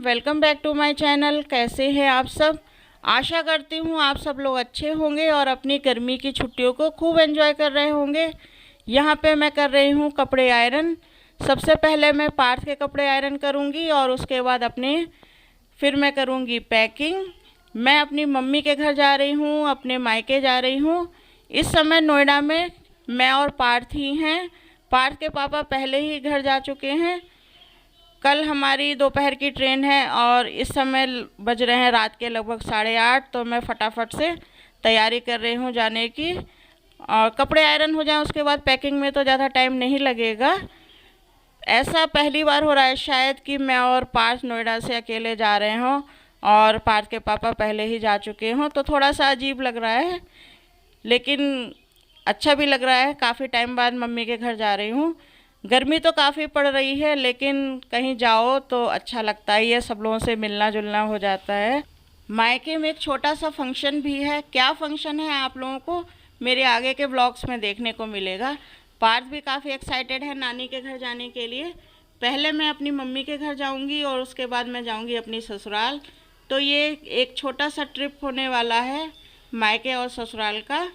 Welcome back to my channel. कैसे हैं आप सब? आशा करती हूँ आप सब लोग अच्छे होंगे और अपनी गर्मी की छुट्टियों को खूब एंजॉय कर रहे होंगे। यहाँ पे मैं कर रही हूँ कपड़े आयरन। सबसे पहले मैं पार्थ के कपड़े आयरन करूँगी और उसके बाद फिर मैं करूँगी पैकिंग। मैं अपनी मम्मी के घर जा रही हूँ, अपने मायके जा रही हूँ। इस समय नोएडा में मैं और पार्थ ही हैं। पार्थ के पापा पहले ही घर जा चुके हैं। कल हमारी दोपहर की ट्रेन है और इस समय बज रहे हैं रात के लगभग 8:30। तो मैं फटाफट से तैयारी कर रही हूँ जाने की, और कपड़े आयरन हो जाएं उसके बाद पैकिंग में तो ज़्यादा टाइम नहीं लगेगा। ऐसा पहली बार हो रहा है शायद कि मैं और पार्थ नोएडा से अकेले जा रहे हों और पार्थ के पापा पहले ही जा चुके हों, तो थोड़ा सा अजीब लग रहा है, लेकिन अच्छा भी लग रहा है। काफ़ी टाइम बाद मम्मी के घर जा रही हूँ। गर्मी तो काफ़ी पड़ रही है, लेकिन कहीं जाओ तो अच्छा लगता ही है, सब लोगों से मिलना जुलना हो जाता है। मायके में एक छोटा सा फंक्शन भी है। क्या फंक्शन है आप लोगों को मेरे आगे के ब्लॉग्स में देखने को मिलेगा। पार्थ भी काफ़ी एक्साइटेड है नानी के घर जाने के लिए। पहले मैं अपनी मम्मी के घर जाऊंगी और उसके बाद मैं जाऊंगी अपनी ससुराल। तो ये एक छोटा सा ट्रिप होने वाला है मायके और ससुराल का।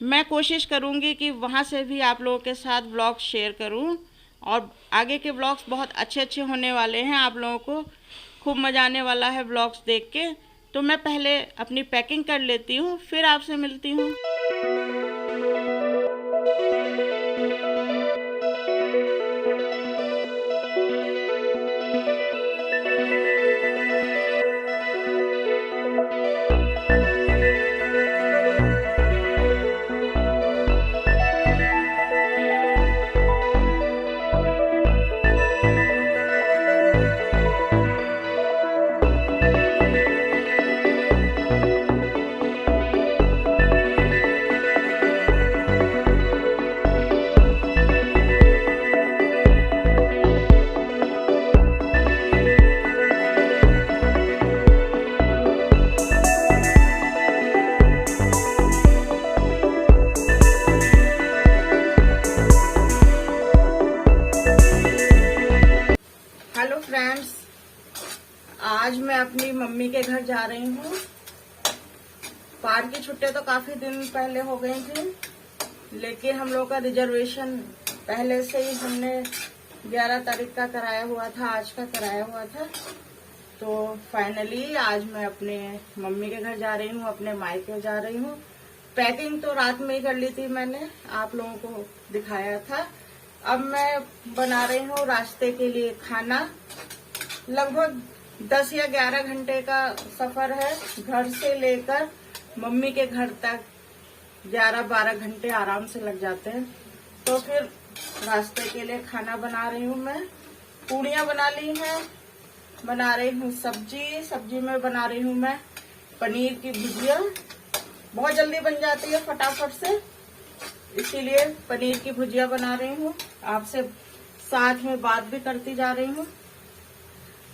मैं कोशिश करूंगी कि वहाँ से भी आप लोगों के साथ ब्लॉग्स शेयर करूं, और आगे के ब्लॉग्स बहुत अच्छे अच्छे होने वाले हैं। आप लोगों को खूब मज़ा आने वाला है ब्लॉग्स देख के। तो मैं पहले अपनी पैकिंग कर लेती हूँ, फिर आपसे मिलती हूँ। हेलो फ्रेंड्स, आज मैं अपनी मम्मी के घर जा रही हूँ। पार्थ की छुट्टियां तो काफी दिन पहले हो गई थी, लेकिन हम लोग का रिजर्वेशन पहले से ही हमने 11 तारीख का कराया हुआ था, आज का कराया हुआ था। तो फाइनली आज मैं अपने मम्मी के घर जा रही हूँ, अपने मायके जा रही हूँ। पैकिंग तो रात में ही कर ली थी मैंने, आप लोगों को दिखाया था। अब मैं बना रही हूँ रास्ते के लिए खाना। लगभग 10 या 11 घंटे का सफर है घर से लेकर मम्मी के घर तक। 11-12 घंटे आराम से लग जाते हैं। तो फिर रास्ते के लिए खाना बना रही हूँ मैं। पूड़ियाँ बना ली हैं, बना रही हूँ सब्जी में बना रही हूँ मैं पनीर की भुजिया। बहुत जल्दी बन जाती है फटाफट से, इसीलिए पनीर की भुजिया बना रही हूँ। आपसे साथ में बात भी करती जा रही हूँ।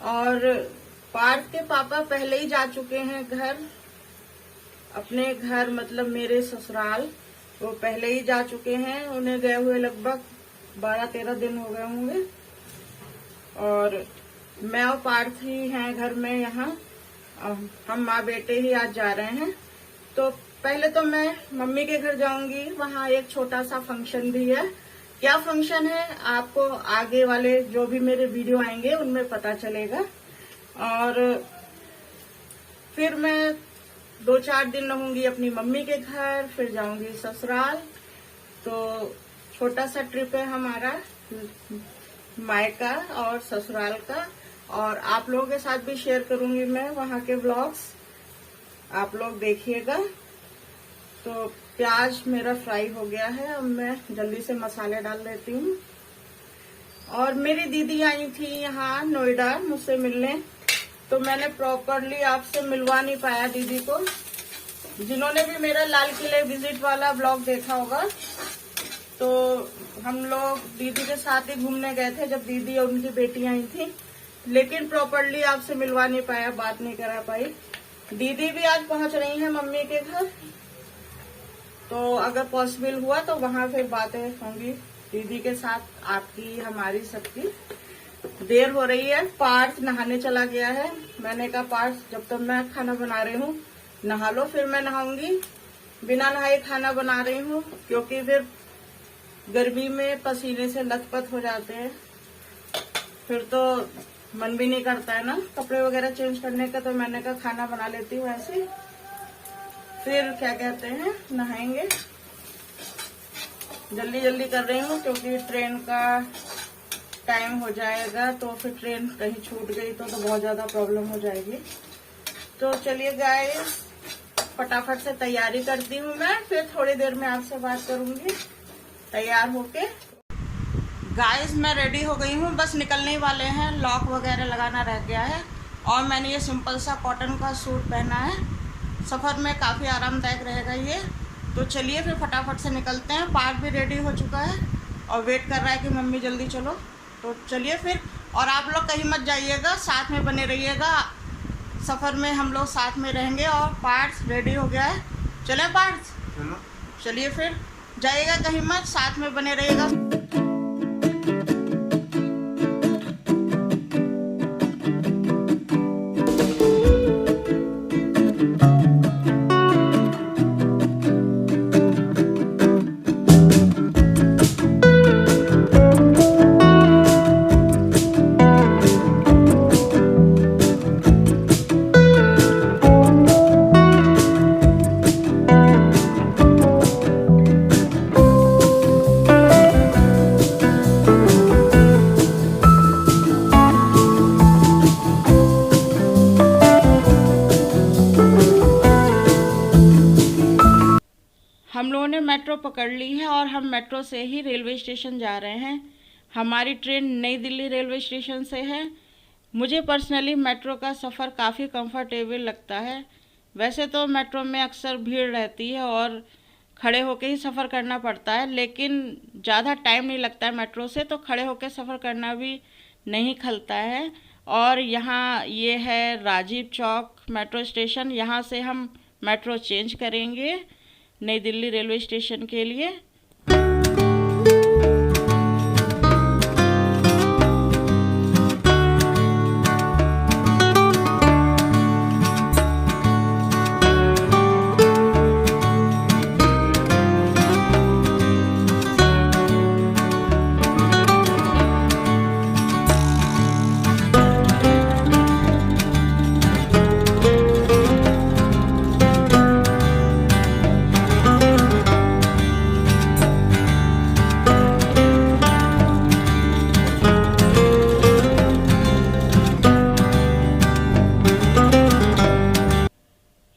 और पार्थ के पापा पहले ही जा चुके हैं घर, अपने घर मतलब मेरे ससुराल। वो पहले ही जा चुके हैं, उन्हें गए हुए लगभग 12-13 दिन हो गए होंगे। और मैं और पार्थ ही हैं घर में यहाँ। हम माँ बेटे ही आज जा रहे हैं। तो पहले तो मैं मम्मी के घर जाऊंगी, वहाँ एक छोटा सा फंक्शन भी है। क्या फंक्शन है आपको आगे वाले जो भी मेरे वीडियो आएंगे उनमें पता चलेगा। और फिर मैं 2-4 दिन रहूंगी अपनी मम्मी के घर, फिर जाऊंगी ससुराल। तो छोटा सा ट्रिप है हमारा मायका और ससुराल का, और आप लोगों के साथ भी शेयर करूंगी मैं वहाँ के व्लॉग्स, आप लोग देखिएगा। तो प्याज मेरा फ्राई हो गया है, अब मैं जल्दी से मसाले डाल देती हूँ। और मेरी दीदी आई थी यहाँ नोएडा मुझसे मिलने, तो मैंने प्रॉपरली आपसे मिलवा नहीं पाया दीदी को। जिन्होंने भी मेरा लाल किले विजिट वाला ब्लॉग देखा होगा, तो हम लोग दीदी के साथ ही घूमने गए थे जब दीदी और उनकी बेटी आई थी, लेकिन प्रॉपरली आपसे मिलवा नहीं पाया, बात नहीं करा पाई। दीदी भी आज पहुंच रही हैं मम्मी के घर, तो अगर पॉसिबल हुआ तो वहां फिर बातें होंगी दीदी के साथ, आपकी हमारी सबकी। देर हो रही है। पार्थ नहाने चला गया है। मैंने कहा पार्थ जब तक मैं खाना बना रही हूँ नहा लो, फिर मैं नहाऊंगी। बिना नहाए खाना बना रही हूँ क्योंकि फिर गर्मी में पसीने से लथपथ हो जाते हैं, फिर तो मन भी नहीं करता है ना कपड़े वगैरह चेंज करने का। तो मैंने कहा खाना बना लेती हूँ ऐसे, फिर क्या कहते हैं नहाएंगे। जल्दी जल्दी कर रही हूँ क्योंकि ट्रेन का टाइम हो जाएगा, तो फिर ट्रेन कहीं छूट गई तो बहुत ज्यादा प्रॉब्लम हो जाएगी। तो चलिए गाइस फटाफट से तैयारी करती हूँ मैं, फिर थोड़ी देर में आपसे बात करूंगी तैयार होके। गाइस मैं रेडी हो गई हूँ, बस निकलने ही वाले हैं। लॉक वगैरह लगाना रह गया है और मैंने ये सिंपल सा कॉटन का सूट पहना है। सफ़र में काफ़ी आरामदायक रहेगा ये। तो चलिए फिर फटाफट से निकलते हैं। पार्क भी रेडी हो चुका है और वेट कर रहा है कि मम्मी जल्दी चलो। तो चलिए फिर, और आप लोग कहीं मत जाइएगा, साथ में बने रहिएगा। सफ़र में हम लोग साथ में रहेंगे। और पार्थ रेडी हो गया है, चलें पार्थ? चलिए फिर, जाइएगा कहीं मत, साथ में बने रहिएगा। हम लोगों ने मेट्रो पकड़ ली है और हम मेट्रो से ही रेलवे स्टेशन जा रहे हैं। हमारी ट्रेन नई दिल्ली रेलवे स्टेशन से है। मुझे पर्सनली मेट्रो का सफ़र काफ़ी कंफर्टेबल लगता है। वैसे तो मेट्रो में अक्सर भीड़ रहती है और खड़े होके ही सफ़र करना पड़ता है, लेकिन ज़्यादा टाइम नहीं लगता है मेट्रो से, तो खड़े होके सफ़र करना भी नहीं खलता है। और यहाँ ये है राजीव चौक मेट्रो स्टेशन। यहाँ से हम मेट्रो चेंज करेंगे नई दिल्ली रेलवे स्टेशन के लिए।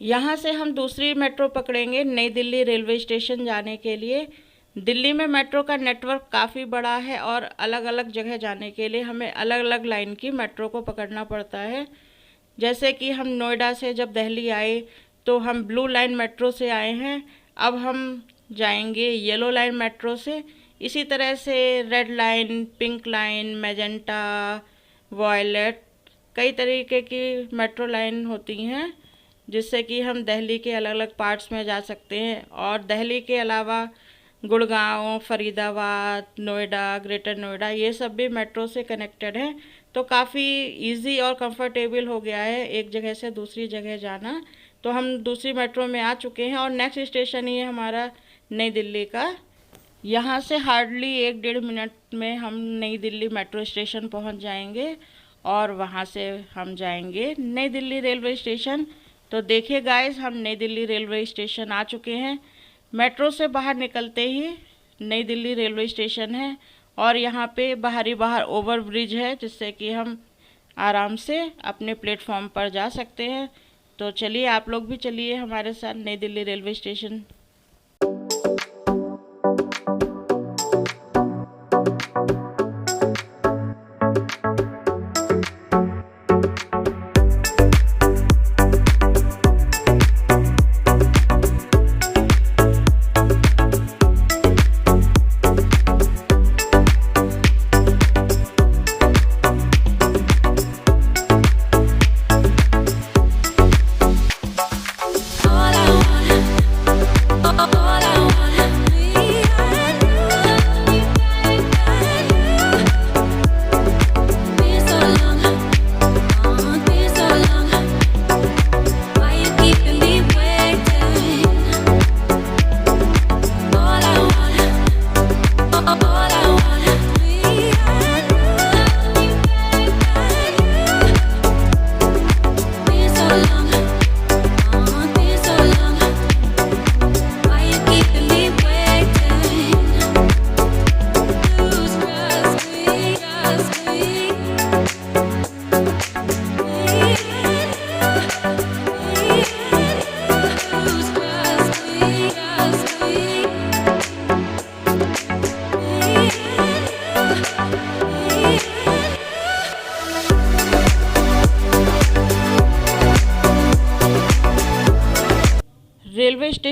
यहाँ से हम दूसरी मेट्रो पकड़ेंगे नई दिल्ली रेलवे स्टेशन जाने के लिए। दिल्ली में मेट्रो का नेटवर्क काफ़ी बड़ा है और अलग अलग जगह जाने के लिए हमें अलग अलग लाइन की मेट्रो को पकड़ना पड़ता है। जैसे कि हम नोएडा से जब दिल्ली आए तो हम ब्लू लाइन मेट्रो से आए हैं, अब हम जाएंगे येलो लाइन मेट्रो से। इसी तरह से red line, pink line, magenta, violet, कई तरीके की मेट्रो लाइन होती हैं जिससे कि हम दिल्ली के अलग अलग पार्ट्स में जा सकते हैं। और दिल्ली के अलावा गुड़गांव, फरीदाबाद, नोएडा, ग्रेटर नोएडा, ये सब भी मेट्रो से कनेक्टेड हैं। तो काफ़ी इजी और कंफर्टेबल हो गया है एक जगह से दूसरी जगह जाना। तो हम दूसरी मेट्रो में आ चुके हैं और नेक्स्ट स्टेशन ही है हमारा नई दिल्ली का। यहाँ से हार्डली 1-1.5 मिनट में हम नई दिल्ली मेट्रो स्टेशन पहुँच जाएंगे और वहाँ से हम जाएंगे नई दिल्ली रेलवे स्टेशन। तो देखिए गाइस, हम नई दिल्ली रेलवे स्टेशन आ चुके हैं। मेट्रो से बाहर निकलते ही नई दिल्ली रेलवे स्टेशन है और यहाँ पे बाहर ओवर ब्रिज है जिससे कि हम आराम से अपने प्लेटफॉर्म पर जा सकते हैं। तो चलिए आप लोग भी चलिए हमारे साथ नई दिल्ली रेलवे स्टेशन।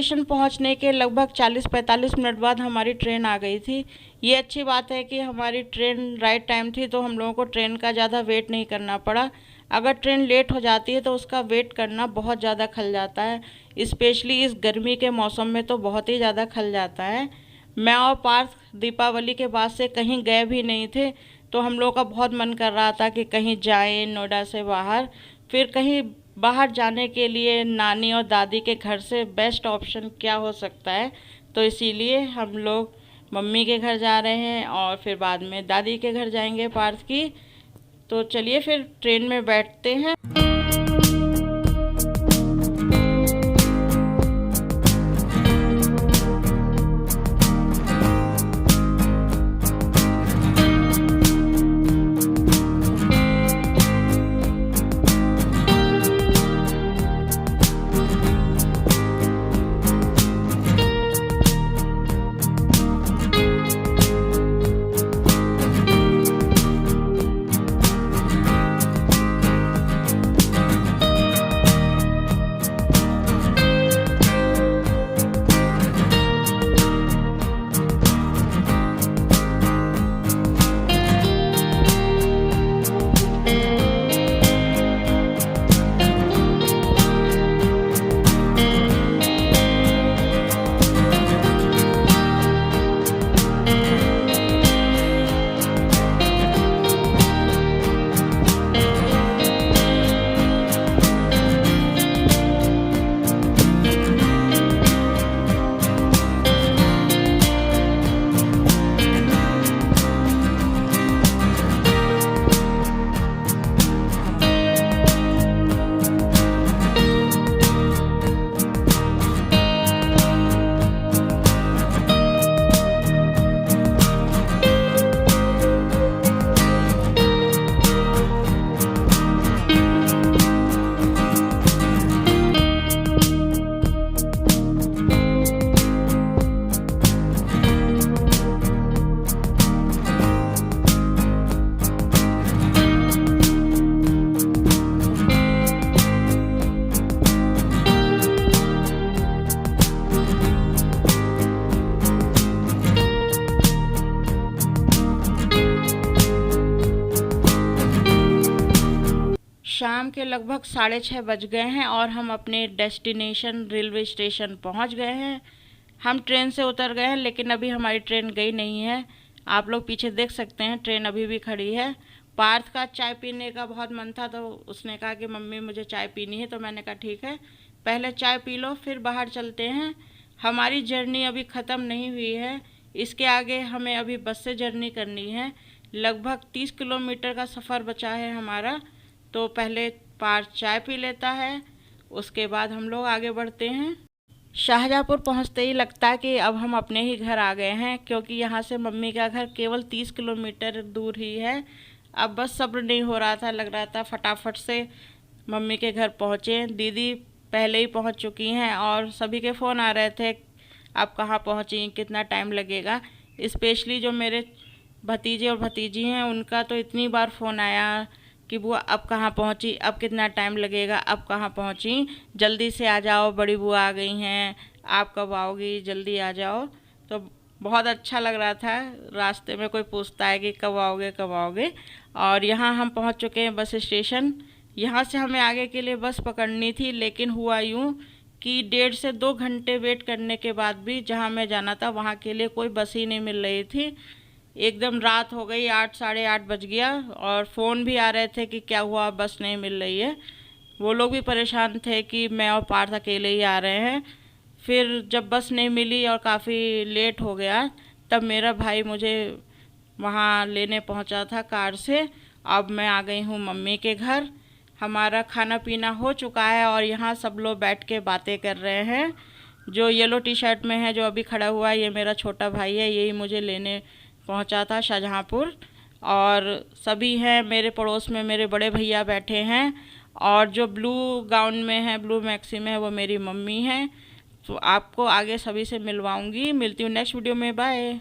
स्टेशन पहुंचने के लगभग 40-45 मिनट बाद हमारी ट्रेन आ गई थी। ये अच्छी बात है कि हमारी ट्रेन राइट टाइम थी, तो हम लोगों को ट्रेन का ज़्यादा वेट नहीं करना पड़ा। अगर ट्रेन लेट हो जाती है तो उसका वेट करना बहुत ज़्यादा खल जाता है, स्पेशली इस गर्मी के मौसम में तो बहुत ही ज़्यादा खल जाता है। मैं और पार्थ दीपावली के बाद से कहीं गए भी नहीं थे, तो हम लोगों का बहुत मन कर रहा था कि कहीं जाएं नोएडा से बाहर। फिर कहीं बाहर जाने के लिए नानी और दादी के घर से बेस्ट ऑप्शन क्या हो सकता है, तो इसीलिए हम लोग मम्मी के घर जा रहे हैं और फिर बाद में दादी के घर जाएंगे पार्थ की। तो चलिए फिर ट्रेन में बैठते हैं। शाम के लगभग 6:30 बज गए हैं और हम अपने डेस्टिनेशन रेलवे स्टेशन पहुंच गए हैं। हम ट्रेन से उतर गए हैं, लेकिन अभी हमारी ट्रेन गई नहीं है। आप लोग पीछे देख सकते हैं, ट्रेन अभी भी खड़ी है। पार्थ का चाय पीने का बहुत मन था, तो उसने कहा कि मम्मी मुझे चाय पीनी है, तो मैंने कहा ठीक है, पहले चाय पी लो फिर बाहर चलते हैं। हमारी जर्नी अभी ख़त्म नहीं हुई है, इसके आगे हमें अभी बस से जर्नी करनी है। लगभग 30 किलोमीटर का सफ़र बचा है हमारा। तो पहले पार्थ चाय पी लेता है, उसके बाद हम लोग आगे बढ़ते हैं। शाहजहाँपुर पहुंचते ही लगता है कि अब हम अपने ही घर आ गए हैं, क्योंकि यहाँ से मम्मी का घर केवल 30 किलोमीटर दूर ही है। अब बस सब्र नहीं हो रहा था, लग रहा था फटाफट से मम्मी के घर पहुँचे। दीदी पहले ही पहुँच चुकी हैं और सभी के फ़ोन आ रहे थे, आप कहाँ पहुँची, कितना टाइम लगेगा। स्पेशली जो मेरे भतीजे और भतीजी हैं, उनका तो इतनी बार फ़ोन आया कि बुआ अब कहाँ पहुँची, अब कितना टाइम लगेगा, अब कहाँ पहुँची, जल्दी से आ जाओ, बड़ी बुआ आ गई हैं, आप कब आओगी, जल्दी आ जाओ। तो बहुत अच्छा लग रहा था, रास्ते में कोई पूछता है कि कब आओगे कब आओगे। और यहाँ हम पहुँच चुके हैं बस स्टेशन। यहाँ से हमें आगे के लिए बस पकड़नी थी, लेकिन हुआ यूँ कि 1.5 से 2 घंटे वेट करने के बाद भी जहाँ मैं जाना था वहाँ के लिए कोई बस ही नहीं मिल रही थी। एकदम रात हो गई, 8 साढ़े 8 बज गया और फ़ोन भी आ रहे थे कि क्या हुआ, बस नहीं मिल रही है। वो लोग भी परेशान थे कि मैं और पार्थ अकेले ही आ रहे हैं। फिर जब बस नहीं मिली और काफ़ी लेट हो गया, तब मेरा भाई मुझे वहाँ लेने पहुँचा था कार से। अब मैं आ गई हूँ मम्मी के घर। हमारा खाना पीना हो चुका है और यहाँ सब लोग बैठ के बातें कर रहे हैं। जो येलो टी शर्ट में है, जो अभी खड़ा हुआ है, ये मेरा छोटा भाई है, यही मुझे लेने पहुंचा था शाहजहाँपुर। और सभी हैं मेरे पड़ोस में, मेरे बड़े भैया बैठे हैं, और जो ब्लू गाउन में है, ब्लू मैक्सी में है, वो मेरी मम्मी है। तो आपको आगे सभी से मिलवाऊंगी। मिलती हूँ नेक्स्ट वीडियो में, बाय।